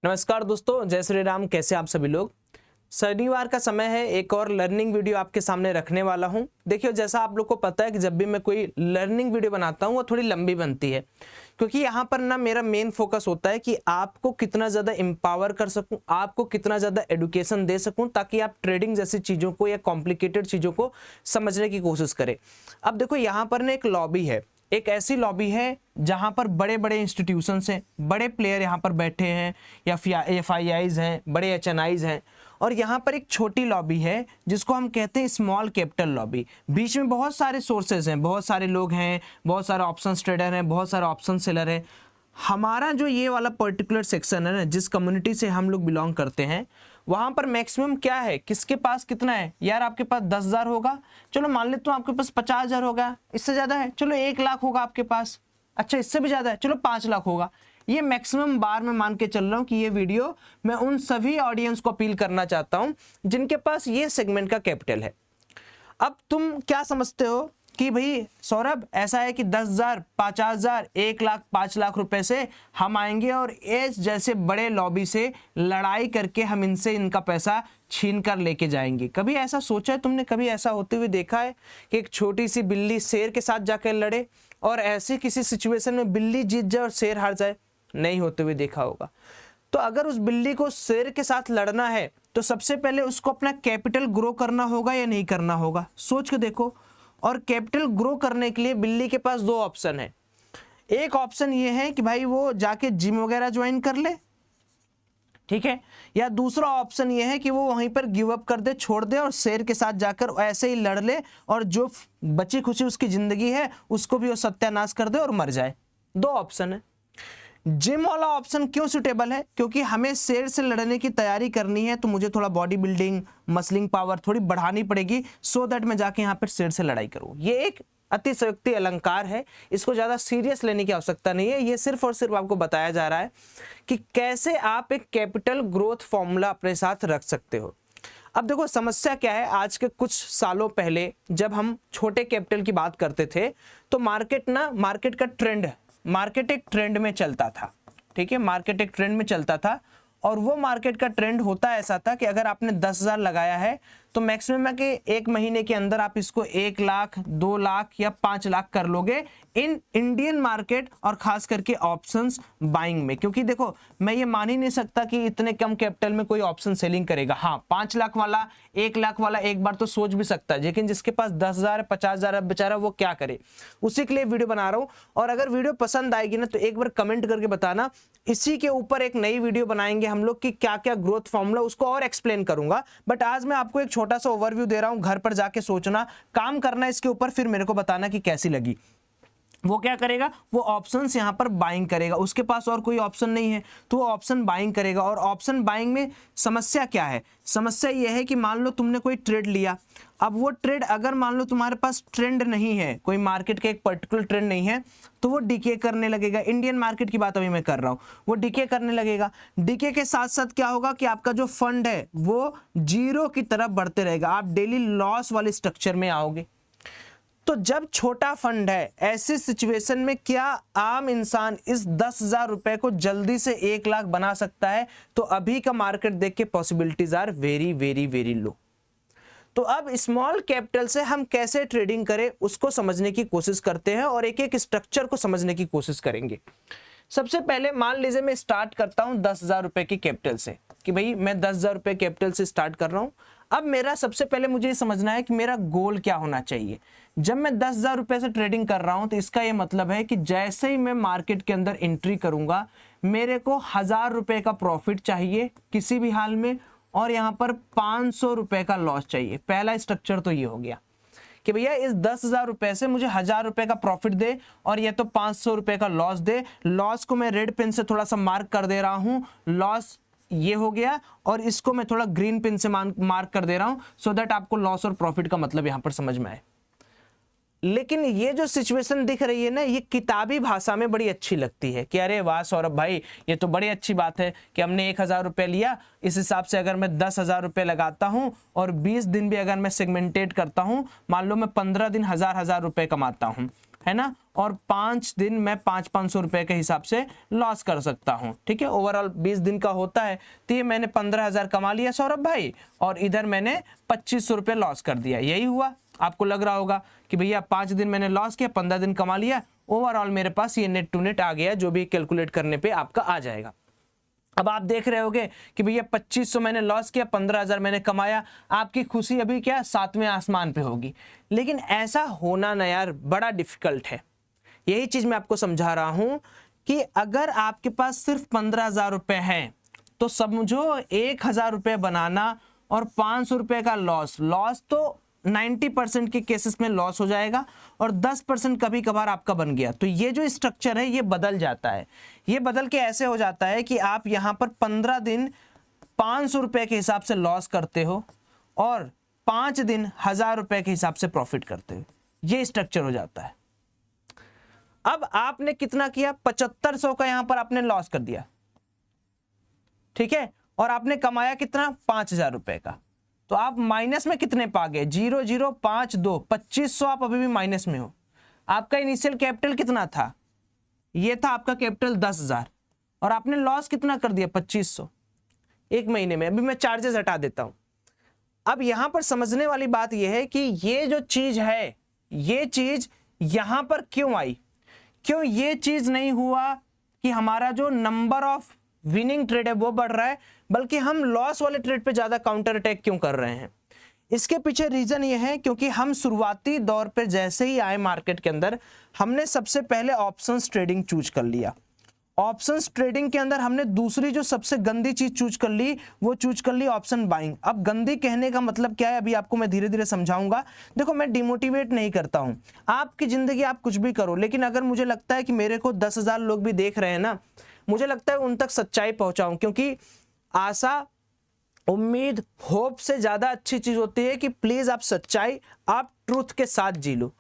नमस्कार दोस्तों, जय श्री राम। कैसे आप सभी लोग। शनिवार का समय है, एक और लर्निंग वीडियो आपके सामने रखने वाला हूं। देखिए, जैसा आप लोग को पता है कि जब भी मैं कोई लर्निंग वीडियो बनाता हूं वो थोड़ी लंबी बनती है, क्योंकि यहां पर ना मेरा मेन फोकस होता है कि आपको कितना ज़्यादा एम्पावर कर सकूं, आपको कितना ज़्यादा एडुकेशन दे सकूं, ताकि आप ट्रेडिंग जैसी चीज़ों को या कॉम्प्लिकेटेड चीज़ों को समझने की कोशिश करें। अब देखो, यहाँ पर ना एक लॉबी है, एक ऐसी लॉबी है जहां पर बड़े बड़े इंस्टीट्यूशंस हैं, बड़े प्लेयर यहां पर बैठे हैं, या FIIs हैं, बड़े HNIs हैं। और यहाँ पर एक छोटी लॉबी है जिसको हम कहते हैं स्मॉल कैपिटल लॉबी। बीच में बहुत सारे सोर्सेज हैं, बहुत सारे लोग हैं, बहुत सारे ऑप्शन ट्रेडर हैं, बहुत सारे ऑप्शन सेलर हैं। हमारा जो ये वाला पर्टिकुलर सेक्शन है ना, जिस कम्युनिटी से हम लोग बिलोंग करते हैं, वहां पर मैक्सिमम क्या है, किसके पास कितना है। यार आपके पास 10,000 होगा, चलो मान लेते हो आपके पास 50,000 होगा। इससे ज्यादा है, चलो 1 लाख होगा आपके पास। अच्छा, इससे भी ज्यादा है, चलो 5 लाख होगा। ये मैक्सिमम बार मैं मान के चल रहा हूं कि ये वीडियो मैं उन सभी ऑडियंस को अपील करना चाहता हूं जिनके पास ये सेगमेंट का कैपिटल है। अब तुम क्या समझते हो कि भाई सौरभ, ऐसा है कि 10,000, 50,000, 1 लाख, 5 लाख रुपए से हम आएंगे और एस जैसे बड़े लॉबी से लड़ाई करके हम इनसे इनका पैसा छीन कर लेके जाएंगे। कभी ऐसा सोचा है तुमने? कभी ऐसा होते हुए देखा है कि एक छोटी सी बिल्ली शेर के साथ जाकर लड़े और ऐसे किसी सिचुएशन में बिल्ली जीत जाए और शेर हार जाए? नहीं होते हुए देखा होगा। तो अगर उस बिल्ली को शेर के साथ लड़ना है तो सबसे पहले उसको अपना कैपिटल ग्रो करना होगा या नहीं करना होगा? सोच के देखो। और कैपिटल ग्रो करने के लिए बिल्ली के पास 2 ऑप्शन है। एक ऑप्शन ये है कि भाई वो जाके जिम वगैरह ज्वाइन कर ले, ठीक है, या दूसरा ऑप्शन ये है कि वो वहीं पर गिव अप कर दे, छोड़ दे और शेर के साथ जाकर ऐसे ही लड़ ले और जो बची खुची उसकी जिंदगी है उसको भी वो सत्यानाश कर दे और मर जाए। 2 ऑप्शन है। जिम वाला ऑप्शन क्यों सुटेबल है? क्योंकि हमें शेर से लड़ने की तैयारी करनी है, तो मुझे थोड़ा बॉडी बिल्डिंग, मसलिंग पावर थोड़ी बढ़ानी पड़ेगी, सो दैट मैं जाके यहाँ पर शेर से लड़ाई करूँ। ये एक अतिशयोक्ति अलंकार है, इसको ज़्यादा सीरियस लेने की आवश्यकता नहीं है। ये सिर्फ और सिर्फ आपको बताया जा रहा है कि कैसे आप एक कैपिटल ग्रोथ फॉर्मूला अपने साथ रख सकते हो। अब देखो, समस्या क्या है, आज के कुछ सालों पहले जब हम छोटे कैपिटल की बात करते थे तो मार्केट का ट्रेंड, मार्केट एक ट्रेंड में चलता था, ठीक है, मार्केट एक ट्रेंड में चलता था। और वो मार्केट का ट्रेंड होता ऐसा था कि अगर आपने 10,000 लगाया है तो मैक्सिमम है कि 1 महीने के अंदर आप इसको 1 लाख, 2 लाख या 5 लाख कर लोगे इन इंडियन मार्केट, और खास करके ऑप्शंस बाइंग में। क्योंकि देखो, मैं ये मान ही नहीं सकता कि इतने कम कैपिटल में कोई ऑप्शन सेलिंग करेगा। हाँ, 5 लाख वाला, 1 लाख वाला एक बार तो सोच भी सकता है, लेकिन जिसके पास 10,000, 50,000 बेचारा वो क्या करे? उसी के लिए वीडियो बना रहा हूं। और अगर वीडियो पसंद आएगी ना तो एक बार कमेंट करके बताना। इसी के ऊपर एक नई वीडियो बनाएंगे हम लोग कि क्या क्या ग्रोथ फॉर्मूला, उसको और एक्सप्लेन करूंगा। बट आज मैं आपको एक छोटा सा ओवरव्यू दे रहा हूं, घर पर जाके सोचना, काम करना इसके ऊपर, फिर मेरे को बताना कि कैसी लगी। वो क्या करेगा, वो ऑप्शंस यहां पर बाइंग करेगा, उसके पास और कोई ऑप्शन नहीं है तो वो ऑप्शन बाइंग करेगा। और ऑप्शन बाइंग में समस्या क्या है? समस्या ये है कि मान लो तुमने कोई ट्रेड लिया, अब वो ट्रेड अगर मान लो तुम्हारे पास ट्रेंड नहीं है, कोई मार्केट का एक पर्टिकुलर ट्रेंड नहीं है, तो वो डिके करने लगेगा। इंडियन मार्केट की बात अभी मैं कर रहा हूं, वो डिके करने लगेगा। डिके के साथ साथ क्या होगा कि आपका जो फंड है वो जीरो की तरफ बढ़ते रहेगा, आप डेली लॉस वाले स्ट्रक्चर में आओगे। तो जब छोटा फंड है, ऐसी सिचुएशन में क्या आम इंसान इस 10,000 रुपए को जल्दी से 1 लाख बना सकता है? तो अभी का मार्केट देख के possibilities are very very very low. तो अब स्मॉल कैपिटल से हम कैसे ट्रेडिंग करें उसको समझने की कोशिश करते हैं और एक एक स्ट्रक्चर को समझने की कोशिश करेंगे। सबसे पहले मान लीजिए मैं स्टार्ट करता हूं 10,000 रुपए की कैपिटल से, कि भाई मैं 10,000 रुपए कैपिटल से स्टार्ट कर रहा हूं। अब मेरा सबसे पहले मुझे ये समझना है कि मेरा गोल क्या होना चाहिए। जब मैं 10,000 रुपए से ट्रेडिंग कर रहा हूं तो इसका ये मतलब है कि जैसे ही मैं मार्केट के अंदर एंट्री करूंगा, मेरे को 1,000 रुपए का प्रॉफिट चाहिए किसी भी हाल में, और यहां पर 500 रुपए का लॉस चाहिए। पहला स्ट्रक्चर तो ये हो गया कि भैया इस 10,000 रुपए से मुझे 1,000 रुपए का प्रॉफिट दे और ये तो 500 रुपए का लॉस दे। लॉस को मैं रेड पेन से थोड़ा सा मार्क कर दे रहा हूं, लॉस ये हो गया, और इसको मैं थोड़ा ग्रीन पेन से मार्क कर दे रहा हूं, सो दैट आपको लॉस और प्रॉफिट का मतलब यहां पर समझ में आए। लेकिन ये जो सिचुएशन दिख रही है ना, ये किताबी भाषा में बड़ी अच्छी लगती है कि अरे वाह सौरभ भाई, ये तो बड़ी अच्छी बात है कि हमने 1,000 रुपये लिया, इस हिसाब से अगर मैं 10,000 रुपये लगाता हूं और 20 दिन भी अगर मैं सेगमेंटेट करता हूं, मान लो मैं 15 दिन 1,000 रुपये कमाता हूं, है ना, और 5 दिन मैं 500 रुपए के हिसाब से लॉस कर सकता हूं। ठीक है, ओवरऑल 20 दिन का होता है, तो ये मैंने 15,000 कमा लिया सौरभ भाई, और इधर मैंने 2500 रुपये लॉस कर दिया। यही हुआ, आपको लग रहा होगा कि भैया 5 दिन मैंने लॉस किया, 15 दिन कमा लिया, ओवरऑल मेरे पास ये नेट टू नेट आ गया, जो भी कैलकुलेट करने पे आपका आ जाएगा। अब आप देख रहे होगे कि भैया 2500 मैंने लॉस किया, 15,000 मैंने कमाया, आपकी खुशी अभी क्या 7वें आसमान पे होगी। लेकिन ऐसा होना ना यार बड़ा डिफिकल्ट है। यही चीज मैं आपको समझा रहा हूं कि अगर आपके पास सिर्फ 15,000 रुपए हैं तो समझो 1,000 रुपए बनाना और 500 रुपए का लॉस तो 90% के केसेस में लॉस हो जाएगा, और 10% कभी कभार आपका बन गया। तो ये जो स्ट्रक्चर है ये बदल जाता है। ये बदल के ऐसे हो जाता है कि आप यहां पर 15 दिन 500 रुपए के हिसाब से लॉस करते हो और 5 दिन 1,000 रुपए के हिसाब से प्रॉफिट करते हो। ये स्ट्रक्चर हो जाता है। अब आपने कितना किया, 7500 का यहां पर आपने लॉस कर दिया, ठीक है, और आपने कमाया कितना 5,000 रुपए का। तो आप माइनस में कितने पा गए, 0,052, 2500 आप अभी भी माइनस में हो। आपका इनिशियल कैपिटल कितना था, ये था आपका कैपिटल 10,000, और आपने लॉस कितना कर दिया 2500 एक महीने में। अभी मैं चार्जेस हटा देता हूं। अब यहां पर समझने वाली बात यह है कि ये जो चीज है, ये चीज यहां पर क्यों आई, क्यों ये चीज नहीं हुआ कि हमारा जो नंबर ऑफ विनिंग ट्रेड है वो बढ़ रहा है, बल्कि हम लॉस वाले ट्रेड पे ज्यादा काउंटर अटैक क्यों कर रहे हैं। इसके पीछे रीजन ये है क्योंकि हम शुरुआती दौर पे जैसे ही आए मार्केट के अंदर, हमने सबसे पहले ऑप्शंस ट्रेडिंग चूज कर लिया। ऑप्शंस ट्रेडिंग के अंदर हमने दूसरी जो सबसे गंदी चीज चूज कर ली, वो चूज कर ली ऑप्शन बाइंग। अब गंदी कहने का मतलब क्या है, अभी आपको मैं धीरे धीरे समझाऊंगा। देखो, मैं डिमोटिवेट नहीं करता हूं, आपकी जिंदगी आप कुछ भी करो, लेकिन अगर मुझे लगता है कि मेरे को 10,000 लोग भी देख रहे हैं ना, मुझे लगता है उन तक सच्चाई पहुंचाऊं, क्योंकि आशा, उम्मीद, होप से ज्यादा अच्छी चीज होती है कि प्लीज आप सच्चाई, आप ट्रूथ के साथ जी लो।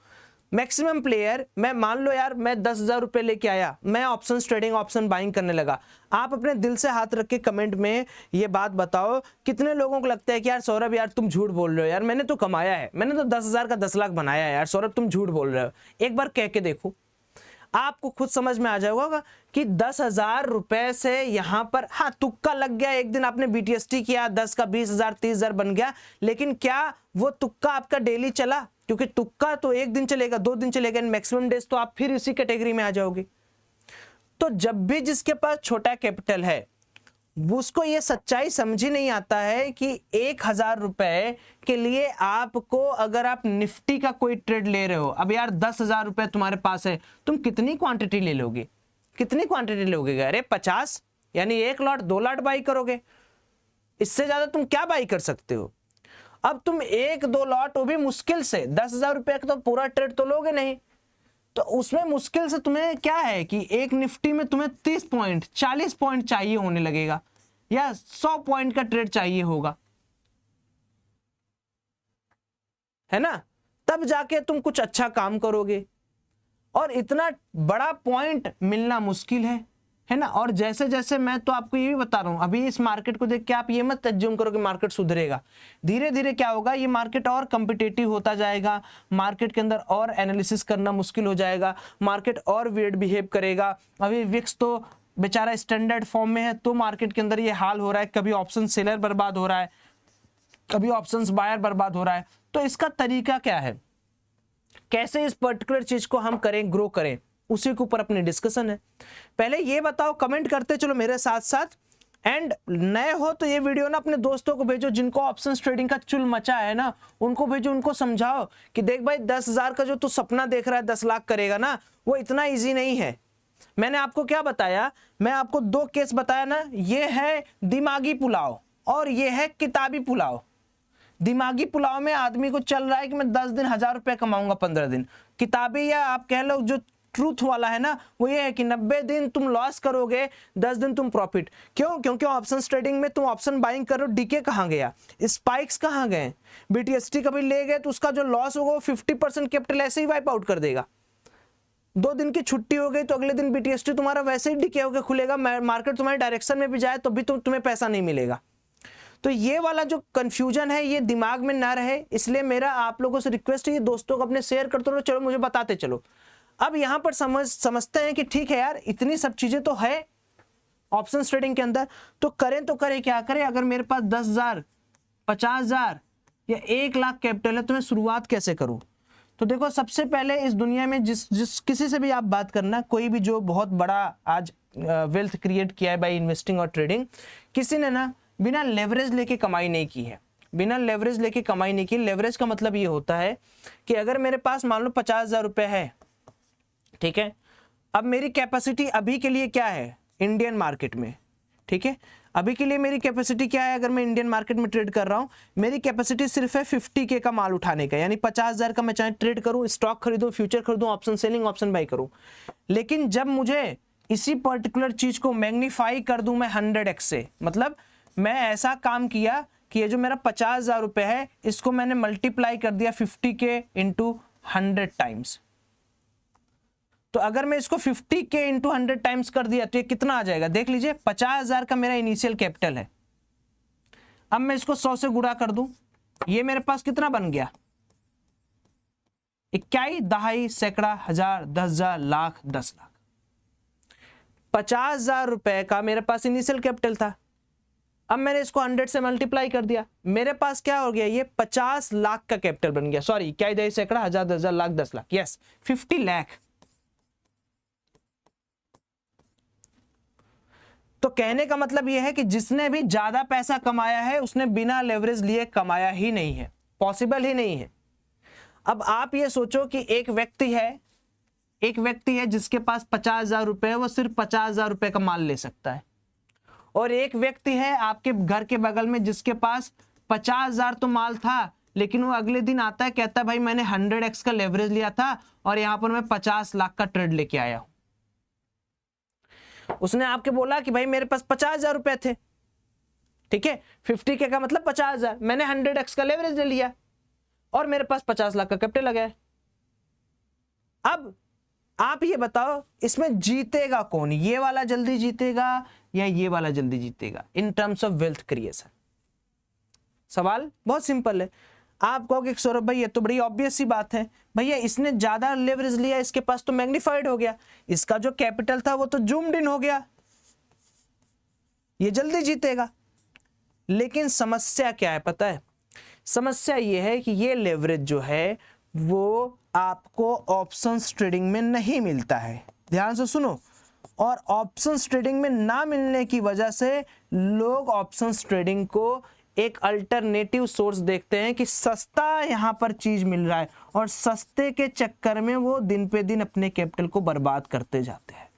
मैक्सिमम प्लेयर, मैं मान लो यार मैं 10,000 रुपए लेके आया, मैं ऑप्शन ट्रेडिंग, ऑप्शन बाइंग करने लगा। आप अपने दिल से हाथ रख के कमेंट में ये बात बताओ, कितने लोगों को लगता है कि यार सौरभ यार तुम झूठ बोल रहे हो, यार मैंने तो कमाया है, मैंने तो 10,000 का 10 लाख बनाया है, यार सौरभ तुम झूठ बोल रहे हो। एक बार कह के देखो, आपको खुद समझ में आ जाएगा कि 10,000 रुपए से यहां पर, हाँ तुक्का लग गया, एक दिन आपने बीटीएसटी किया, 10 का 20,000 30,000 बन गया, लेकिन क्या वो तुक्का आपका डेली चला? क्योंकि तुक्का तो एक दिन चलेगा, 2 दिन चलेगा, मैक्सिमम डेज तो आप फिर इसी कैटेगरी में आ जाओगे। तो जब भी जिसके पास छोटा कैपिटल है, उसको ये सच्चाई समझ ही नहीं आता है कि 1,000 रुपए के लिए आपको, अगर आप निफ्टी का कोई ट्रेड ले रहे हो, अब यार 10,000 रुपए तुम्हारे पास है, तुम कितनी क्वांटिटी ले लोगे, कितनी क्वांटिटी लोगे? अरे 50, यानी 1 लॉट 2 लॉट बाई करोगे, इससे ज्यादा तुम क्या बाई कर सकते हो? अब तुम 1-2 लॉट, वो भी मुश्किल से 10,000 रुपए का तो पूरा ट्रेड तो लोगे नहीं, तो उसमें मुश्किल से तुम्हें क्या है कि एक निफ्टी में तुम्हें 30 पॉइंट 40 पॉइंट चाहिए होने लगेगा, या 100 पॉइंट का ट्रेड चाहिए होगा, है ना, तब जाके तुम कुछ अच्छा काम करोगे। और इतना बड़ा पॉइंट मिलना मुश्किल है ना। और जैसे जैसे, मैं तो आपको ये भी बता रहा हूं, अभी इस मार्केट को देख के आप ये मत एज्यूम करो कि मार्केट सुधरेगा। धीरे धीरे क्या होगा, ये मार्केट और कॉम्पिटिटिव होता जाएगा, मार्केट के अंदर और एनालिसिस करना मुश्किल हो जाएगा, मार्केट और वियर्ड बिहेव करेगा। अभी विक्स तो बेचारा स्टैंडर्ड फॉर्म में है, तो मार्केट के अंदर ये हाल हो रहा है, कभी ऑप्शन सेलर बर्बाद हो रहा है, कभी ऑप्शंस बायर बर्बाद हो रहा है। तो इसका तरीका क्या है, कैसे इस पर्टिकुलर चीज को हम करें, ग्रो करें, उसी के ऊपर अपनी डिस्कशन है। पहले ये बताओ, कमेंट करते चलो मेरे साथ साथ, एंड नए हो तो ये वीडियो ना अपने दोस्तों को भेजो, जिनको ऑप्शंस ट्रेडिंग का चुल मचा है ना, उनको भेजो, उनको समझाओ कि देख भाई 10,000 का जो तू सपना देख रहा है 10 लाख करेगा ना, वो इतना ईजी नहीं है। मैंने आपको क्या बताया, मैं आपको 2 केस बताया ना, ये है दिमागी पुलाव और ये है किताबी पुलाव। दिमागी पुलाव में आदमी को चल रहा है कि मैं 10 दिन 1,000 रुपए कमाऊंगा 15 दिन। किताबी, या आप कह लो जो ट्रूथ वाला है ना, वो ये है कि 90 दिन तुम लॉस करोगे, 10 दिन तुम प्रॉफिट। क्यों? क्योंकि ऑप्शन ट्रेडिंग में तुम ऑप्शन बाइंग करो, डीके कहां गया, स्पाइक्स कहां गए, बीटीएसटी कभी ले गए तो उसका जो लॉस होगा वो 50% कैपिटल ऐसे ही वाइप आउट कर देगा। 2 दिन की छुट्टी हो गई तो अगले दिन बीटीएसटी तुम्हारा वैसे ही डीके होकर खुलेगा, मार्केट तुम्हारे डायरेक्शन में भी जाए तो भी तुम्हें पैसा नहीं मिलेगा। तो ये वाला जो कंफ्यूजन है ये दिमाग में ना रहे, इसलिए मेरा आप लोगों से रिक्वेस्ट है, ये दोस्तों को अपने शेयर करते रहो, चलो मुझे बताते चलो। अब यहां पर समझते हैं कि ठीक है यार, इतनी सब चीजें तो है ऑप्शन ट्रेडिंग के अंदर, तो करें क्या करें। अगर मेरे पास 10,000, 50,000 या 1,00,000 कैपिटल है तो मैं शुरुआत कैसे करूं। तो देखो, सबसे पहले इस दुनिया में जिस किसी से भी आप बात करना, कोई भी जो बहुत बड़ा आज वेल्थ क्रिएट किया है बाय इन्वेस्टिंग और ट्रेडिंग, किसी ने ना बिना लेवरेज लेके कमाई नहीं की है, बिना लेवरेज लेके कमाई नहीं की। लेवरेज का मतलब ये होता है कि अगर मेरे पास मान लो 50,000 रुपए है, ठीक है, अब मेरी कैपेसिटी अभी के लिए क्या है इंडियन मार्केट में, ठीक है, अभी के लिए मेरी कैपेसिटी क्या है, अगर मैं इंडियन मार्केट में ट्रेड कर रहा हूं, मेरी कैपेसिटी सिर्फ है 50K का माल उठाने का, यानी 50,000 का मैं चाहे ट्रेड करूं, स्टॉक खरीदूं, फ्यूचर खरीदूं, ऑप्शन सेलिंग, ऑप्शन बाई करूं। लेकिन जब मुझे इसी पर्टिकुलर चीज को मैग्नीफाई कर दूं मैं 100x से, मतलब मैं ऐसा काम किया कि ये जो मेरा 50,000 रुपए है इसको मैंने मल्टीप्लाई कर दिया 50K इंटू 100 टाइम्स। तो अगर मैं इसको 50K इंटू 100 टाइम्स कर दिया तो ये कितना आ जाएगा, देख लीजिए, 50,000 का मेरा इनिशियल कैपिटल है। अब मैं इसको 100 से गुणा कर दूं, ये मेरे पास कितना बन गया, 21, दहाई, सैकड़ा, हजार, 10,000, लाख, 10 लाख। 50,000 रुपए का मेरे पास इनिशियल कैपिटल था, अब मैंने इसको 100 से मल्टीप्लाई कर दिया, मेरे पास क्या हो गया, ये 50 लाख का कैपिटल बन गया। सॉरी, क्या, दहाई, सैकड़ा, हजार, 10,000, लाख, 10 लाख, यस, 50 लाख। तो कहने का मतलब यह है कि जिसने भी ज्यादा पैसा कमाया है उसने बिना लेवरेज लिए कमाया ही नहीं है, पॉसिबल ही नहीं है। अब आप ये सोचो कि एक व्यक्ति है जिसके पास 50,000 रुपए है, वो सिर्फ 50,000 रुपए का माल ले सकता है, और एक व्यक्ति है आपके घर के बगल में जिसके पास 50,000 तो माल था, लेकिन वो अगले दिन आता है, कहता है भाई मैंने 100x का लेवरेज लिया था और यहां पर मैं 50 लाख का ट्रेड लेके आया हूं। उसने आपके बोला कि भाई मेरे पास 50,000 रुपए थे, ठीक है, 50K का मतलब 50,000, मैंने 100x का लेवरेज ले लिया और मेरे पास 50 लाख का कैपिटल लगा है। अब आप ये बताओ इसमें जीतेगा कौन, ये वाला जल्दी जीतेगा या ये वाला जल्दी जीतेगा in terms of wealth creation. सवाल बहुत सिंपल है। आप कहोगे सौरभ भाई ये तो बड़ी ऑब्वियस सी बात है, भैया इसने ज्यादा लेवरेज लिया, इसके पास तो मैग्नीफाइड हो गया, इसका जो कैपिटल था वो तो जूम्ड इन हो गया, ये जल्दी जीतेगा। लेकिन समस्या क्या है पता है, समस्या ये है कि ये लेवरेज जो है वो आपको ऑप्शंस ट्रेडिंग में नहीं मिलता है, ध्यान से सुनो। और ऑप्शंस ट्रेडिंग में ना मिलने की वजह से लोग ऑप्शंस ट्रेडिंग को एक अल्टरनेटिव सोर्स देखते हैं कि सस्ता यहां पर चीज मिल रहा है, और सस्ते के चक्कर में वो दिन पे दिन अपने कैपिटल को बर्बाद करते जाते हैं।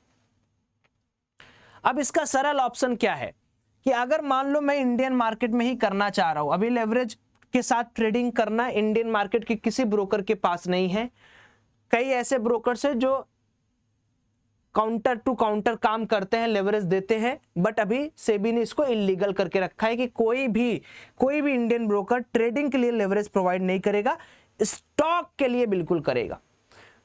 अब इसका सरल ऑप्शन क्या है कि अगर मान लो मैं इंडियन मार्केट में ही करना चाह रहा हूं, अभी लेवरेज के साथ ट्रेडिंग करना इंडियन मार्केट के किसी ब्रोकर के पास नहीं है। कई ऐसे ब्रोकर्स हैं जो काउंटर टू काउंटर काम करते हैं, लेवरेज देते हैं, बट अभी सेबी ने इसको इलीगल करके रखा है कि कोई भी इंडियन ब्रोकर ट्रेडिंग के लिए लेवरेज प्रोवाइड नहीं करेगा, स्टॉक के लिए बिल्कुल करेगा।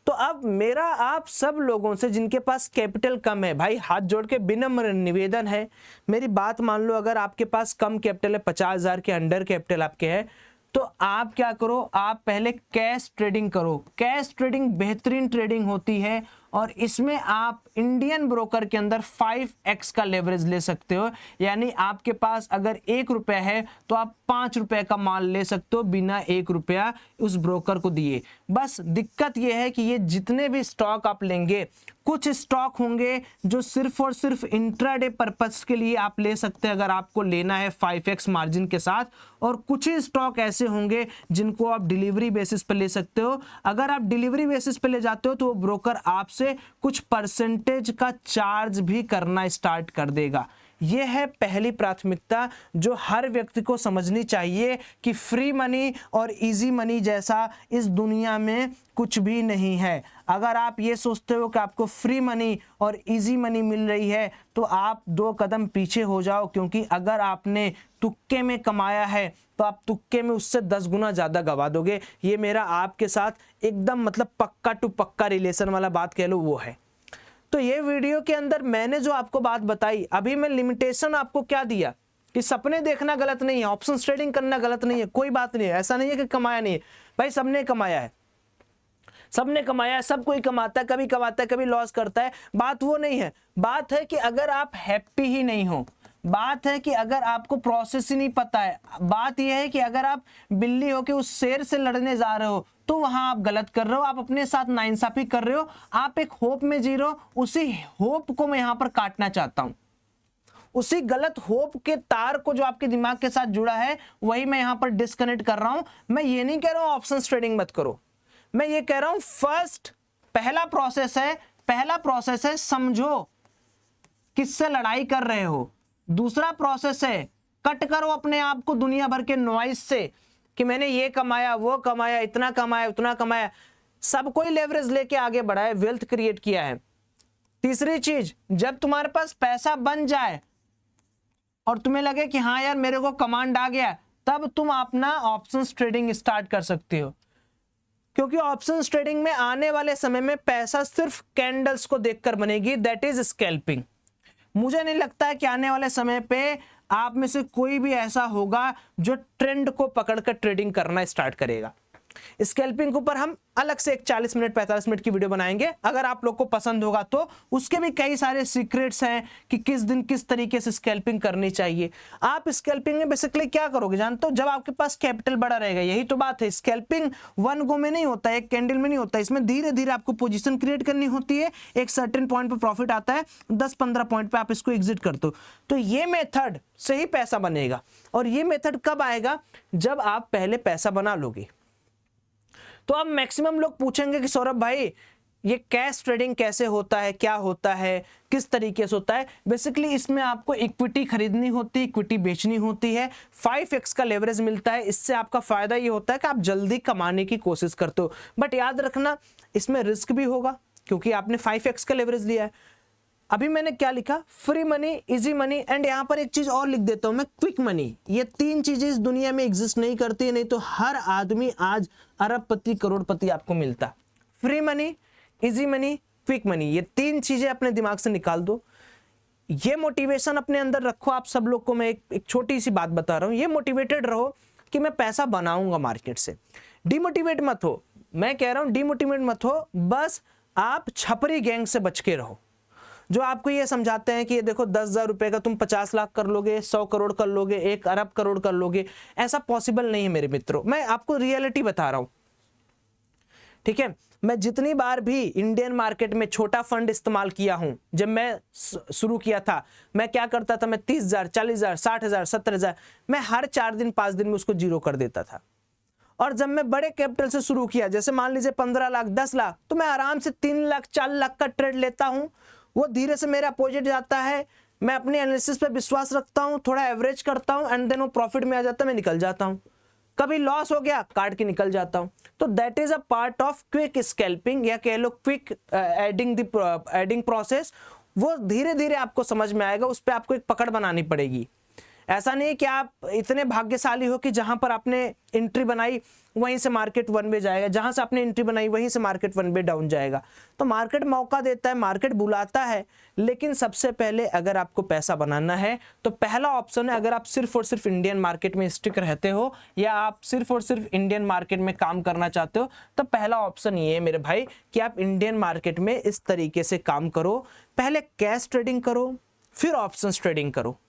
तो अब मेरा आप सब लोगों से जिनके पास कैपिटल कम है, भाई हाथ जोड़ के विनम्र निवेदन है, मेरी बात मान लो, अगर आपके पास कम कैपिटल है, 50,000 के अंडर कैपिटल आपके है, तो आप क्या करो, आप पहले कैश ट्रेडिंग करो। कैश ट्रेडिंग बेहतरीन ट्रेडिंग होती है और इसमें आप इंडियन ब्रोकर के अंदर 5x का लेवरेज ले सकते हो, यानी आपके पास अगर 1 रुपया है तो आप 5 रुपए का माल ले सकते हो बिना 1 रुपया उस ब्रोकर को दिए। बस दिक्कत यह है कि ये जितने भी स्टॉक आप लेंगे, कुछ स्टॉक होंगे जो सिर्फ और सिर्फ इंट्राडे पर्पस के लिए आप ले सकते हैं अगर आपको लेना है 5x मार्जिन के साथ, और कुछ ही स्टॉक ऐसे होंगे जिनको आप डिलीवरी बेसिस पे ले सकते हो। अगर आप डिलीवरी बेसिस पे ले जाते हो तो वो ब्रोकर आपसे कुछ परसेंटेज का चार्ज भी करना स्टार्ट कर देगा। यह है पहली प्राथमिकता जो हर व्यक्ति को समझनी चाहिए कि फ्री मनी और इजी मनी जैसा इस दुनिया में कुछ भी नहीं है। अगर आप ये सोचते हो कि आपको फ्री मनी और इजी मनी मिल रही है तो आप 2 कदम पीछे हो जाओ, क्योंकि अगर आपने तुक्के में कमाया है तो आप तुक्के में उससे 10 गुना ज्यादा गवा दोगे। ये मेरा आपके साथ एकदम मतलब पक्का टू पक्का रिलेशन वाला बात कह लो वो है। तो ये वीडियो के अंदर मैंने जो आपको बात बताई, अभी मैं लिमिटेशन आपको क्या दिया कि सपने देखना गलत नहीं है, ऑप्शन ट्रेडिंग करना गलत नहीं है, कोई बात नहीं है, ऐसा नहीं है कि कमाया नहीं है, भाई सबने कमाया है। सबने कमाया, सब कोई कमाता है, कभी लॉस करता है। बात वो नहीं है। बात है कि अगर आप हैप्पी ही नहीं हो, बात है कि अगर आपको प्रोसेस ही नहीं पता है, बात यह है कि अगर आप बिल्ली हो के उस शेर से लड़ने जा रहे हो तो वहां आप गलत कर रहे हो, आप अपने साथ नाइंसाफी कर रहे हो, आप एक होप में जी रहे हो। उसी होप को मैं यहां पर काटना चाहता हूं, उसी गलत होप के तार को जो आपके दिमाग के साथ जुड़ा है वही मैं यहां पर डिस्कनेक्ट कर रहा हूं। मैं ये नहीं कह रहा हूं ऑप्शन ट्रेडिंग मत करो, मैं ये कह रहा हूं पहला प्रोसेस है समझो किससे लड़ाई कर रहे हो। दूसरा प्रोसेस है कट करो अपने आप को दुनिया भर के नॉइज से कि मैंने ये कमाया, वो कमाया, इतना कमाया, उतना कमाया। सब कोई लेवरेज लेके आगे बढ़ा है, वेल्थ क्रिएट किया है। तीसरी चीज, जब तुम्हारे पास पैसा बन जाए और तुम्हें लगे कि हाँ यार मेरे को कमांड आ गया, तब तुम अपना ऑप्शंस ट्रेडिंग स्टार्ट कर सकते हो। क्योंकि ऑप्शंस ट्रेडिंग में आने वाले समय में पैसा सिर्फ कैंडल्स को देखकर बनेगी, दैट इज स्कैल्पिंग। मुझे नहीं लगता है कि आने वाले समय पे आप में से कोई भी ऐसा होगा जो ट्रेंड को पकड़कर ट्रेडिंग करना स्टार्ट करेगा। स्कैल्पिंग के ऊपर हम अलग से एक 40 मिनट 45 मिनट की वीडियो बनाएंगे, अगर आप लोग को पसंद होगा तो। उसके भी कई सारे सीक्रेट्स हैं कि किस दिन किस तरीके से स्कैल्पिंग करनी चाहिए। आप स्कैल्पिंग में बेसिकली क्या करोगे जानते हो? जब आपके पास कैपिटल बड़ा रहेगा, यही तो बात है। स्कैल्पिंग वन गो में नहीं होता है, एक कैंडल में नहीं होता है, इसमें धीरे धीरे आपको पोजीशन क्रिएट करनी होती है। एक सर्टेन पॉइंट पर प्रॉफिट आता है, 10-15 पॉइंट पे आप इसको एग्जिट करते हो। तो ये मेथड से ही पैसा बनेगा। और ये मेथड कब आएगा? जब आप पहले पैसा बना लोगे। तो अब मैक्सिमम लोग पूछेंगे कि सौरभ भाई ये कैश ट्रेडिंग कैसे होता है, क्या होता है, किस तरीके से होता है? बेसिकली इसमें आपको इक्विटी खरीदनी होती है, इक्विटी बेचनी होती है, 5x का लेवरेज मिलता है। इससे आपका फायदा ये होता है कि आप जल्दी कमाने की कोशिश करते हो। बट याद रखना इसमें रिस्क भी होगा, क्योंकि आपने 5x का लेवरेज लिया है। अभी मैंने क्या लिखा? Free money, easy money, and यहां पर एक चीज और लिख देता हूं मैं, क्विक मनी। ये तीन चीजें इस दुनिया में एग्जिस्ट नहीं करती है, नहीं तो हर आदमी आज अरबपति करोड़पति आपको मिलता। Free money, easy money, quick money, ये तीन चीजें अपने दिमाग से निकाल दो। ये मोटिवेशन अपने अंदर रखो। आप सब लोग को मैं एक छोटी सी बात बता रहा हूं, ये मोटिवेटेड रहो कि मैं पैसा बनाऊंगा मार्केट से। डिमोटिवेट मत हो, मैं कह रहा हूं डिमोटिवेट मत हो, बस आप छपरी गैंग से बच के रहो, जो आपको ये समझाते हैं कि ये देखो 10,000 रुपए का तुम 50 लाख कर लोगे, 100 करोड़ कर लोगे, 1 अरब करोड़ कर लोगे। ऐसा पॉसिबल नहीं है मेरे मित्रों, मैं आपको रियलिटी बता रहा हूं। ठीक है, मैं जितनी बार भी इंडियन मार्केट में छोटा फंड इस्तेमाल किया हूं, जब मैं शुरू किया था, मैं क्या करता था, मैं 30,000, 40,000, 60,000, 70,000, मैं हर 4 दिन 5 दिन में उसको जीरो कर देता था। और जब मैं बड़े कैपिटल से शुरू किया, जैसे मान लीजिए 15 लाख, 10 लाख, तो मैं आराम से 3 लाख, 4 लाख का ट्रेड लेता हूं। वो धीरे से मेरा अपोजिट जाता है, मैं अपने एनालिसिस पे विश्वास रखता हूं, थोड़ा एवरेज करता हूं, एंड देन वो प्रॉफिट में आ जाता है, मैं निकल जाता हूं। कभी लॉस हो गया, काट के निकल जाता हूं। तो that is a part of quick scalping, या कह लो क्विक एडिंग प्रोसेस। वो धीरे धीरे आपको समझ में आएगा, उस पर आपको एक पकड़ बनानी पड़ेगी। ऐसा नहीं कि आप इतने भाग्यशाली हो कि जहां पर आपने एंट्री बनाई वहीं से मार्केट वन वे जाएगा, जहां से आपने एंट्री बनाई वहीं से मार्केट वन वे डाउन जाएगा। तो मार्केट मौका देता है, मार्केट बुलाता है, लेकिन सबसे पहले अगर आपको पैसा बनाना है तो पहला ऑप्शन है, अगर आप सिर्फ और सिर्फ इंडियन मार्केट में स्टिक रहते हो या आप सिर्फ और सिर्फ इंडियन मार्केट में काम करना चाहते हो, तो पहला ऑप्शन ये है मेरे भाई कि आप इंडियन मार्केट में इस तरीके से काम करो। पहले कैश ट्रेडिंग करो, फिर ऑप्शंस ट्रेडिंग करो।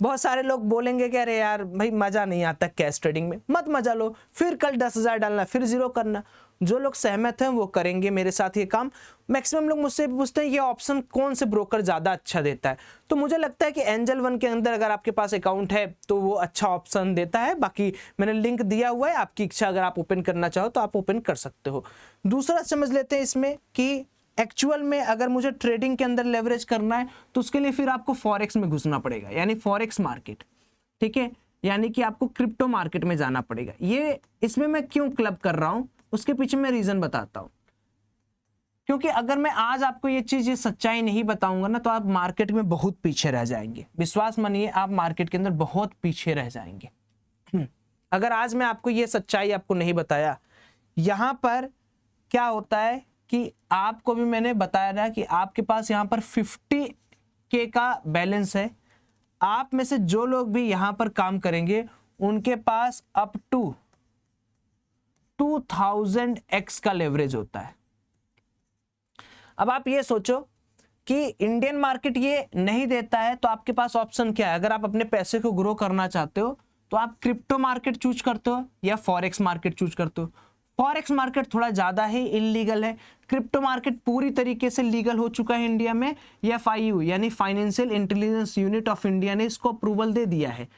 बहुत सारे लोग बोलेंगे कि अरे यार भाई मजा नहीं आता कैश ट्रेडिंग में, मत मजा लो, फिर कल 10,000 डालना, फिर जीरो करना। जो लोग सहमत हैं वो करेंगे मेरे साथ ये काम। मैक्सिमम लोग मुझसे पूछते हैं ये ऑप्शन कौन से ब्रोकर ज्यादा अच्छा देता है, तो मुझे लगता है कि एंजल वन के अंदर अगर आपके पास अकाउंट है तो वो अच्छा ऑप्शन देता है। बाकी मैंने लिंक दिया हुआ है, आपकी इच्छा, अगर आप ओपन करना चाहो तो आप ओपन कर सकते हो। दूसरा समझ लेते हैं इसमें कि एक्चुअल में अगर मुझे ट्रेडिंग के अंदर लेवरेज करना है तो उसके लिए फिर आपको फॉरेक्स में घुसना पड़ेगा, यानी फॉरेक्स मार्केट। ठीक है, यानी कि आपको क्रिप्टो मार्केट में जाना पड़ेगा। ये इसमें मैं क्यों क्लब कर रहा हूं, उसके पीछे मैं रीजन बताता हूं। क्योंकि अगर मैं आज आपको ये चीज, ये सच्चाई नहीं बताऊंगा ना, तो आप मार्केट में बहुत पीछे रह जाएंगे। विश्वास मानिए, आप मार्केट के अंदर बहुत पीछे रह जाएंगे। अगर आज मैं आपको ये सच्चाई आपको नहीं बताया, यहां पर क्या होता है कि आपको भी मैंने बताया ना कि आपके पास यहां पर 50K का बैलेंस है। आप में से जो लोग भी यहां पर काम करेंगे उनके पास अप टू 2000x का लेवरेज होता है। अब आप ये सोचो कि इंडियन मार्केट ये नहीं देता है, तो आपके पास ऑप्शन क्या है? अगर आप अपने पैसे को ग्रो करना चाहते हो तो आप क्रिप्टो मार्केट चूज करते हो या फॉरेक्स मार्केट चूज करते हो। फॉरेक्स मार्केट थोड़ा ज्यादा ही इलीगल है, क्रिप्टो मार्केट पूरी तरीके से लीगल हो चुका है इंडिया में। FIU यानी financial intelligence unit of India ने इसको अप्रूवल दे दिया है।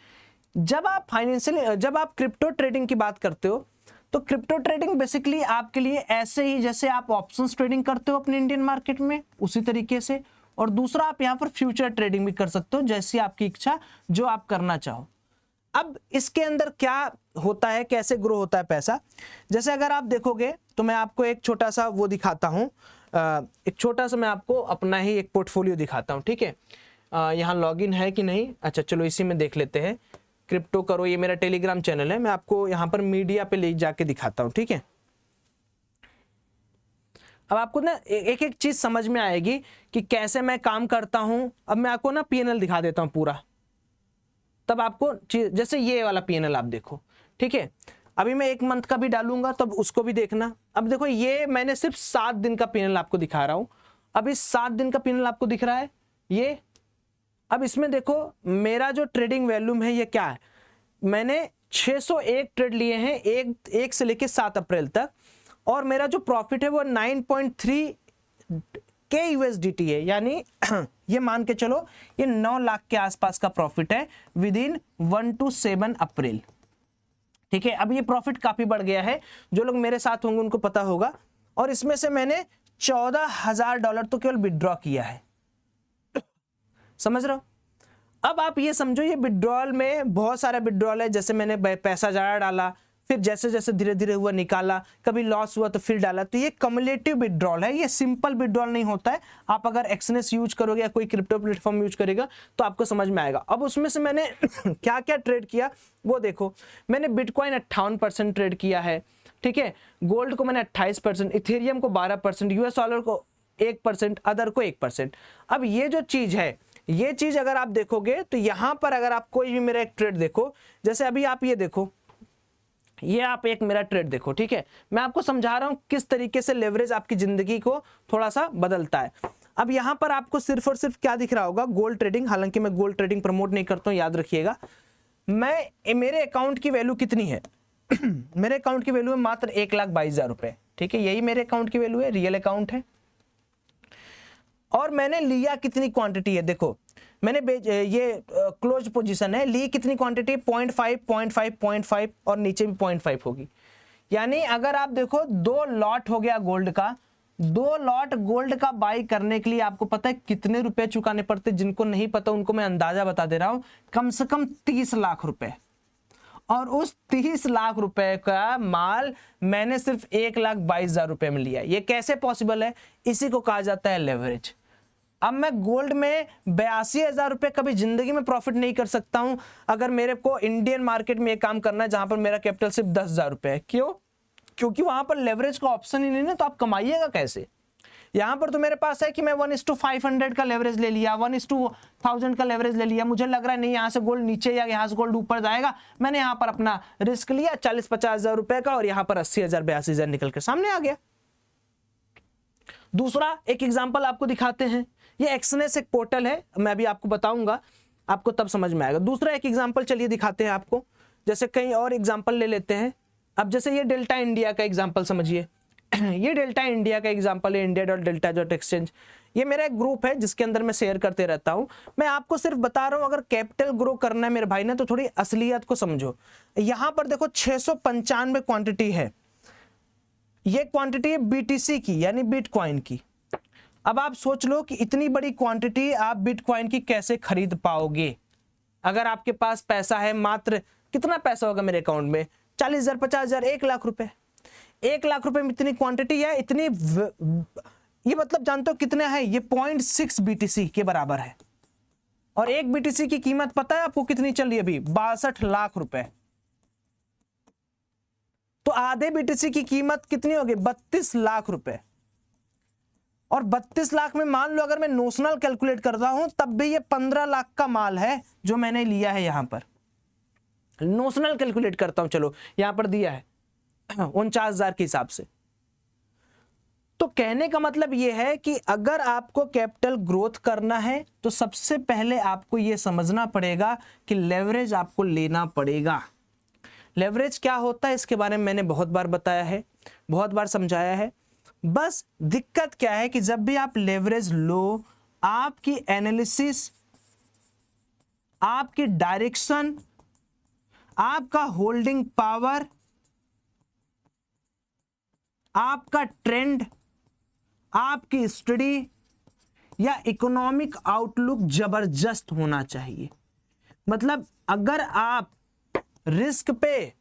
जब आप क्रिप्टो ट्रेडिंग की बात करते हो तो क्रिप्टो ट्रेडिंग बेसिकली आपके लिए ऐसे ही जैसे आप ऑप्शंस ट्रेडिंग करते हो अपने इंडियन मार्केट में, उसी तरीके से। और दूसरा, आप यहाँ पर फ्यूचर ट्रेडिंग भी कर सकते हो, जैसी आपकी इच्छा, जो आप करना चाहो। अब इसके अंदर क्या होता है, कैसे ग्रो होता है पैसा? जैसे अगर आप देखोगे तो मैं आपको एक छोटा सा वो दिखाता हूँ, एक छोटा सा मैं आपको अपना ही एक पोर्टफोलियो दिखाता हूँ, ठीक है। यहाँ लॉगिन है कि नहीं? अच्छा चलो इसी में देख लेते हैं। क्रिप्टो करो, ये मेरा टेलीग्राम चैनल है, मैं आपको यहाँ पर मीडिया पे ले जाके दिखाता हूँ, ठीक है। अब आपको ना एक एक चीज समझ में आएगी कि कैसे मैं काम करता हूँ। अब मैं आपको ना PNL दिखा देता हूँ पूरा, तब आपको जैसे ये वाला PNL आप देखो, ठीक है। अभी मैं 1 मंथ का भी डालूंगा तब उसको भी देखना। अब देखो ये मैंने सिर्फ 7 दिन का PNL आपको दिखा रहा हूँ। अब इस 7 दिन का PNL आपको दिख रहा है ये। अब इसमें देखो मेरा जो ट्रेडिंग वॉल्यूम है ये क्या है, मैंने 601 ट्रेड लिए हैं एक से लेके 7 अप्रैल तक, और मेरा जो प्रॉफिट है वो 9.3 के USDT है। यानी ये मान के चलो ये 9 लाख के आसपास का प्रॉफिट है विद इन 1 to 7 अप्रैल, ठीक है। अब ये प्रॉफिट काफी बढ़ गया है, जो लोग मेरे साथ होंगे उनको पता होगा। और इसमें से मैंने $14,000 तो केवल विड्रॉ किया है, समझ रहे हो? अब आप ये समझो ये विड्रॉल में बहुत सारा विड्रॉल है। जैसे मैंने पैसा ज्यादा डाला, फिर जैसे जैसे धीरे धीरे हुआ निकाला, कभी लॉस हुआ तो फिर डाला, तो ये कम्युलेटिव विड्रॉल है, ये सिंपल विड्रॉल नहीं होता है। आप अगर एक्सनेस यूज करोगे या कोई क्रिप्टो प्लेटफॉर्म यूज करेगा तो आपको समझ में आएगा। अब उसमें से मैंने क्या क्या ट्रेड किया वो देखो। मैंने बिटकॉइन 58% ट्रेड किया है, ठीक है। गोल्ड को मैंने 28%, इथेरियम को 12%, US डॉलर को 1%, अदर को 1%। अब ये जो चीज है, ये चीज अगर आप देखोगे तो यहां पर अगर आप कोई भी मेरा एक ट्रेड देखो, जैसे अभी आप ये देखो, ये आप एक मेरा ट्रेड देखो, ठीक है। मैं आपको समझा रहा हूं किस तरीके से लेवरेज आपकी जिंदगी को थोड़ा सा बदलता है। अब यहां पर आपको सिर्फ और सिर्फ क्या दिख रहा होगा, गोल्ड ट्रेडिंग। हालांकि मैं गोल्ड ट्रेडिंग प्रमोट नहीं करता हूं, याद रखिएगा। मेरे अकाउंट की वैल्यू कितनी है? मेरे अकाउंट की वैल्यू है मात्र 1,22,000 रुपए, ठीक है। यही मेरे अकाउंट की वैल्यू है, रियल अकाउंट है। और मैंने लिया कितनी क्वांटिटी है, देखो मैंने ये क्लोज पोजीशन है, ली कितनी क्वांटिटी? 0.5, 0.5, 0.5 और नीचे भी 0.5 होगी। यानी अगर आप देखो 2 लॉट हो गया गोल्ड का। 2 लॉट गोल्ड का बाई करने के लिए आपको पता है कितने रुपए चुकाने पड़ते? जिनको नहीं पता उनको मैं अंदाजा बता दे रहा हूं, कम से कम 30 लाख रुपए। और उस 30 लाख रुपए का माल मैंने सिर्फ 1,22,000 रुपए में लिया। ये कैसे पॉसिबल है? इसी को कहा जाता है लेवरेज। अब मैं गोल्ड में 82,000 रुपए कभी जिंदगी में प्रॉफिट नहीं कर सकता हूं अगर मेरे को इंडियन मार्केट में एक काम करना है जहां पर मेरा कैपिटल सिर्फ 10,000 रुपए है। क्यों? क्योंकि वहां पर लेवरेज का ऑप्शन ही नहीं है, तो आप कमाइएगा कैसे? यहां पर तो मेरे पास है कि मैं 1:500 का लेवरेज ले लिया, 1:1000 का लेवरेज ले लिया। मुझे लग रहा है नहीं यहां से गोल्ड नीचे या यहां से गोल्ड ऊपर जाएगा, मैंने यहां पर अपना रिस्क लिया 40-50,000 रुपए का, और यहां पर 80,000-82,000 निकल कर सामने आ गया। दूसरा एक एग्जांपल आपको दिखाते हैं। ये एक्सनेस एक पोर्टल है, मैं अभी आपको बताऊंगा, आपको तब समझ में आएगा। दूसरा एक एग्जांपल चलिए दिखाते हैं आपको। जैसे कई और एग्जांपल ले लेते हैं। अब जैसे ये डेल्टा इंडिया का एग्जांपल समझिए। ये डेल्टा इंडिया का एग्जांपल है, india.delta.exchange। ये मेरा एक ग्रुप है जिसके अंदर मैं शेयर करते रहता हूं। मैं आपको सिर्फ बता रहा हूं, अगर कैपिटल ग्रो करना है मेरे भाई ने तो थोड़ी असलियत को समझो। यहां पर देखो 695 क्वांटिटी है। ये क्वांटिटी है BTC की, यानी बिटकॉइन की। अब आप सोच लो कि इतनी बड़ी क्वांटिटी आप बिटकॉइन की कैसे खरीद पाओगे? अगर आपके पास पैसा है मात्र, कितना पैसा होगा मेरे अकाउंट में? 40,000, 50,000, 1 लाख रुपए। 1 लाख रुपए में इतनी क्वांटिटी है, इतनी ये मतलब जानते हो कितना है? ये 0.6 BTC के बराबर है। और 1 BTC की कीमत पता है आपको कितनी चल रही है अभी? 62 लाख रुपए। तो आधे BTC की कीमत कितनी होगी? 32 लाख रुपए। और 32 लाख में मान लो अगर मैं नोशनल कैलकुलेट करता हूं तब भी ये 15 लाख का माल है जो मैंने लिया है। यहां पर नोशनल कैलकुलेट करता हूं, चलो यहां पर दिया है 49,000 के हिसाब से। तो कहने का मतलब यह है कि अगर आपको कैपिटल ग्रोथ करना है तो सबसे पहले आपको यह समझना पड़ेगा कि लेवरेज आपको लेना पड़ेगा। लेवरेज क्या होता है इसके बारे में मैंने बहुत बार बताया है, बहुत बार समझाया है। बस दिक्कत क्या है कि जब भी आप लेवरेज लो, आपकी एनालिसिस, आपकी डायरेक्शन, आपका होल्डिंग पावर, आपका ट्रेंड, आपकी स्टडी या इकोनॉमिक आउटलुक जबरदस्त होना चाहिए। मतलब अगर आप रिस्क पे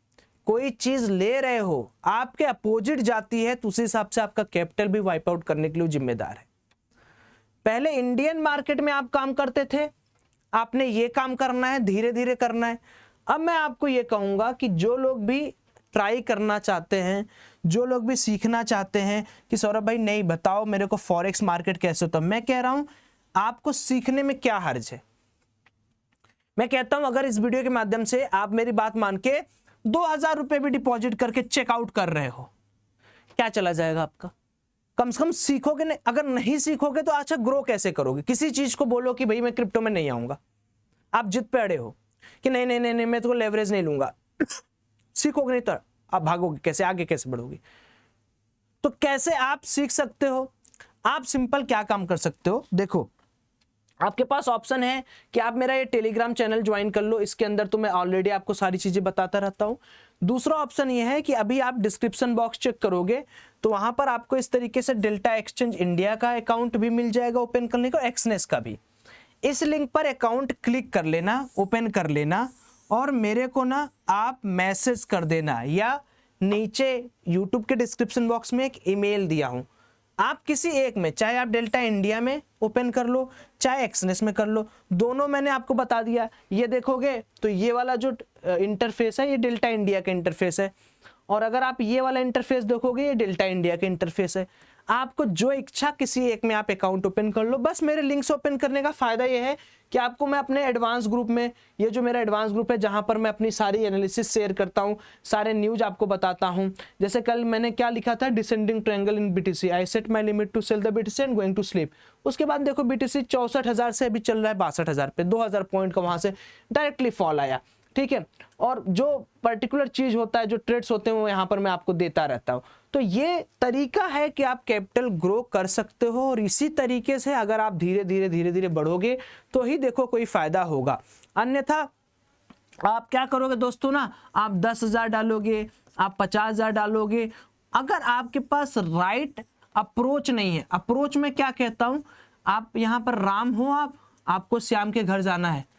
कोई चीज ले रहे हो, आपके अपोजिट जाती है, तो उस हिसाब से आपका कैपिटल भी वाइप आउट करने के लिए जिम्मेदार है। पहले इंडियन मार्केट में आप काम करते थे, आपने ये काम करना है, धीरे धीरे करना है। अब मैं आपको ये कहूंगा कि जो लोग भी ट्राई करना चाहते हैं, जो लोग भी सीखना चाहते हैं कि सौरभ भाई नहीं बताओ मेरे को फॉरेक्स मार्केट कैसे होता है, मैं कह रहा हूं आपको सीखने में क्या हर्ज है। मैं कहता हूं अगर इस वीडियो के माध्यम से आप मेरी बात मान के 2,000 रुपए भी डिपॉजिट करके चेकआउट कर रहे हो, क्या चला जाएगा आपका? कम से कम सीखोगे नहीं। अगर नहीं सीखोगे तो अच्छा ग्रो कैसे करोगे? किसी चीज को बोलो कि भाई मैं क्रिप्टो में नहीं आऊंगा, आप जिद पे अड़े हो कि नहीं नहीं नहीं, नहीं मैं तो लेवरेज नहीं लूंगा, सीखोगे नहीं तो आप भागोगे कैसे, आगे कैसे बढ़ोगे? तो कैसे आप सीख सकते हो? आप सिंपल क्या काम कर सकते हो, देखो आपके पास ऑप्शन है कि आप मेरा ये टेलीग्राम चैनल ज्वाइन कर लो, इसके अंदर तो मैं ऑलरेडी आपको सारी चीजें बताता रहता हूं। दूसरा ऑप्शन ये है कि अभी आप डिस्क्रिप्शन बॉक्स चेक करोगे तो वहां पर आपको इस तरीके से डेल्टा एक्सचेंज इंडिया का अकाउंट भी मिल जाएगा ओपन करने को, एक्सनेस का भी। इस लिंक पर अकाउंट क्लिक कर लेना, ओपन कर लेना और मेरे को ना आप मैसेज कर देना, या नीचे यूट्यूब के डिस्क्रिप्शन बॉक्स में एक ईमेल दिया हूं, आप किसी एक में, चाहे आप डेल्टा इंडिया में ओपन कर लो चाहे एक्सनेस में कर लो, दोनों मैंने आपको बता दिया। ये देखोगे तो ये वाला जो इंटरफेस है ये डेल्टा इंडिया का इंटरफेस है, और अगर आप ये वाला इंटरफेस देखोगे ये डेल्टा इंडिया का इंटरफेस है। आपको जो इच्छा किसी एक में आप अकाउंट ओपन कर लो। बस मेरे लिंक्स ओपन करने का फायदा ये है कि आपको मैं अपने एडवांस ग्रुप में, ये जो मेरा एडवांस ग्रुप है जहां पर मैं अपनी सारी एनालिसिस शेयर करता हूं, सारे न्यूज आपको बताता हूं। जैसे कल मैंने क्या लिखा था, descending triangle in BTC, I set my limit to sell the BTC and going to sleep. उसके बाद देखो बीटीसी 64,000 से अभी चल रहा है 62,000 पे, 2,000 पॉइंट का वहां से डायरेक्टली फॉल आया, ठीक है। और जो पर्टिकुलर चीज होता है, जो ट्रेड्स होते हैं वो यहाँ पर मैं आपको देता रहता हूँ। तो ये तरीका है कि आप कैपिटल ग्रो कर सकते हो, और इसी तरीके से अगर आप धीरे धीरे बढ़ोगे तो ही देखो कोई फायदा होगा। अन्यथा आप क्या करोगे दोस्तों ना, आप 10,000 डालोगे, आप 50,000 डालोगे, अगर आपके पास राइट अप्रोच नहीं है। अप्रोच में क्या कहता हूं, आप यहां पर राम हो, आपको श्याम के घर जाना है,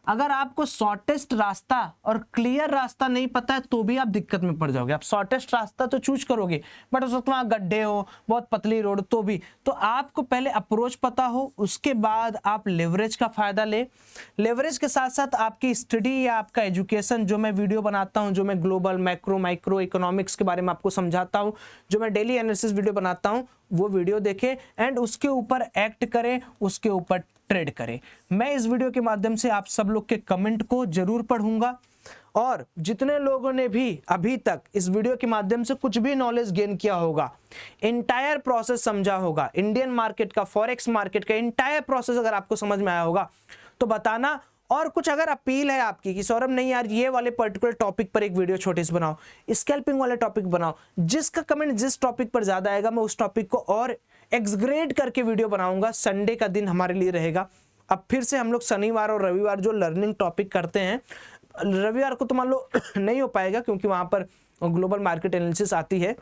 अगर आपको शॉर्टेस्ट रास्ता और क्लियर रास्ता नहीं पता है तो भी आप दिक्कत में पड़ जाओगे। आप शॉर्टेस्ट रास्ता तो चूज करोगे बट उस वक्त वहां गड्ढे हो, बहुत पतली रोड, तो भी तो आपको पहले अप्रोच पता हो, उसके बाद आप लेवरेज का फायदा ले। लेवरेज के साथ साथ आपकी स्टडी या आपका एजुकेशन, जो मैं वीडियो बनाता हूं, जो मैं ग्लोबल मैक्रो माइक्रो इकोनॉमिक्स के बारे में आपको समझाता हूं, जो मैं डेली एनालिसिस वीडियो बनाता हूं, वो वीडियो देखें एंड उसके ऊपर एक्ट करें, उसके ऊपर ट्रेड करें। मैं इस वीडियो के माध्यम से आप सब लोग के कमेंट को जरूर पढ़ूंगा, और जितने लोगों ने भी अभी तक इस वीडियो के माध्यम से कुछ भी नॉलेज गेन किया होगा, इंटायर प्रोसेस समझा होगा, इंडियन मार्केट का, फॉरेक्स मार्केट का इंटायर प्रोसेस अगर आपको समझ में आया होगा तो बताना। और कुछ अगर अपील है आपकी कि सौरभ नहीं यार ये वाले पर्टिकुलर टॉपिक पर एक वीडियो छोटी सी बनाओ, स्कैल्पिंग वाले टॉपिक बनाओ, जिसका कमेंट जिस टॉपिक पर ज्यादा आएगा मैं उस टॉपिक को और एक्सग्रेड करके वीडियो बनाऊंगा। संडे का दिन हमारे लिए रहेगा। अब फिर से हम लोग शनिवार और रविवार जो लर्निंग टॉपिक करते हैं, रविवार को तो मान लो नहीं हो पाएगा क्योंकि वहां पर ग्लोबल मार्केट एनालिसिस आती है।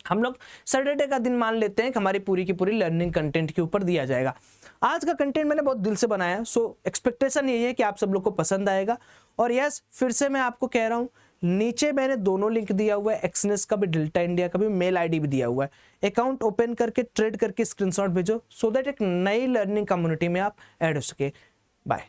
हम लोग सैटरडे का दिन मान लेते हैं कि हमारी पूरी की पूरी लर्निंग कंटेंट के ऊपर दिया जाएगा। आज का कंटेंट मैंने बहुत दिल से बनाया, सो एक्सपेक्टेशन यही है कि आप सब लोग को पसंद आएगा। और यस, फिर से मैं आपको कह रहा हूं, नीचे मैंने दोनों लिंक दिया हुआ है, एक्सनेस का भी, डेल्टा इंडिया का भी, मेल आईडी भी दिया हुआ है। अकाउंट ओपन करके ट्रेड करके स्क्रीनशॉट भेजो, सो दैट एक नई लर्निंग कम्युनिटी में आप ऐड हो सके। बाय।